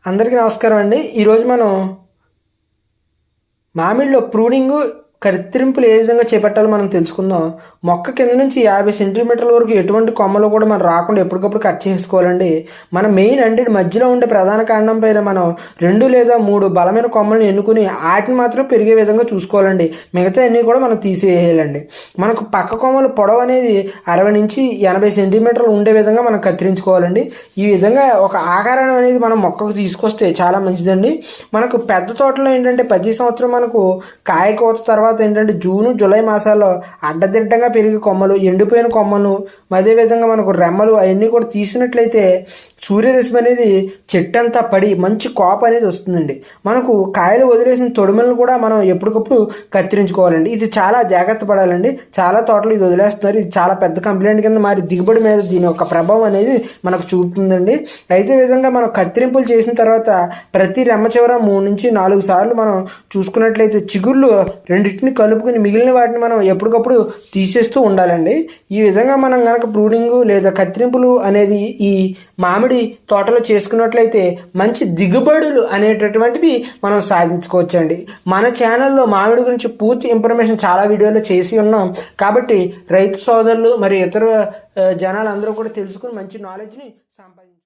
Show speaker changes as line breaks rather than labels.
అందరికీ నమస్కారం అండి. ఈరోజు మనం మామిడిలో ప్రూనింగ్ కత్తిరింపులు ఏ విధంగా చేపట్టాలో మనం తెలుసుకుందాం. మొక్క కింద నుంచి 50 సెంటీమీటర్ల వరకు ఎటువంటి కొమ్మలు కూడా మనం రాకుండా ఎప్పటికప్పుడు కట్ చేసుకోవాలండి. మన మెయిన్ అంటే మధ్యలో ఉండే ప్రధాన కాండం పైన మనం 2 లేదా 3 బలమైన కొమ్మలను ఎన్నుకుని వాటిని మాత్రం పెరిగే విధంగా చూసుకోవాలండి. మిగతా అన్నీ కూడా మనం తీసేయాలండి. మనకు పక్క కొమ్మలు పొడవు అనేది 60 నుంచి 80 సెంటీమీటర్లు ఉండే విధంగా మనం కత్తిరించుకోవాలండి. ఈ విధంగా ఒక ఆకారం అనేది మనం మొక్కకు తీసుకొస్తే చాలా మంచిదండి. మనకు పెద్ద తోటలో ఏంటంటే ప్రతి సంవత్సరం మనకు కాయ కోత తర్వాత ఏంటంటే జూను జూలై మాసాల్లో అడ్డదిడ్డంగా పెరిగే కొమ్మలు, ఎండిపోయిన కొమ్మలు, అదేవిధంగా మనకు రెమ్మలు అవన్నీ కూడా తీసినట్లయితే సూర్యరశ్మి అనేది చెట్టు అంతా పడి మంచి కాపు అనేది వస్తుందండి. మనకు కాయలు వదిలేసిన తొడిమలను కూడా మనం ఎప్పటికప్పుడు కత్తిరించుకోవాలండి. ఇది చాలా జాగ్రత్త పడాలండి. చాలా తోటలు ఇది వదిలేస్తున్నారు. ఇది చాలా పెద్ద కంప్లైంట్ కింద మరి దిగుబడి మీద దీని యొక్క ప్రభావం అనేది మనకు చూపుతుందండి. అయితే విధంగా మనం కత్తిరింపులు చేసిన తర్వాత ప్రతి రెమ్మ చివర 3 నుంచి 4 సార్లు మనం చూసుకున్నట్లయితే చిగుళ్ళు రెండింటిని కలుపుకుని మిగిలిన వాటిని మనం ఎప్పటికప్పుడు తీసేస్తూ ఉండాలండి. ఈ విధంగా మనం కనుక ప్రూనింగ్ లేదా కత్తిరింపులు అనేది ఈ మామిడి తోటలో చేసుకున్నట్లయితే మంచి దిగుబడులు అనేటటువంటిది మనం సాధించుకోవచ్చండి. మన ఛానల్లో మామిడి గురించి పూర్తి ఇన్ఫర్మేషన్ చాలా వీడియోలో చేసి ఉన్నాం. కాబట్టి రైతు సోదరులు మరి ఇతర జనాలు అందరూ కూడా తెలుసుకుని మంచి నాలెడ్జ్ని సంపాదించారు.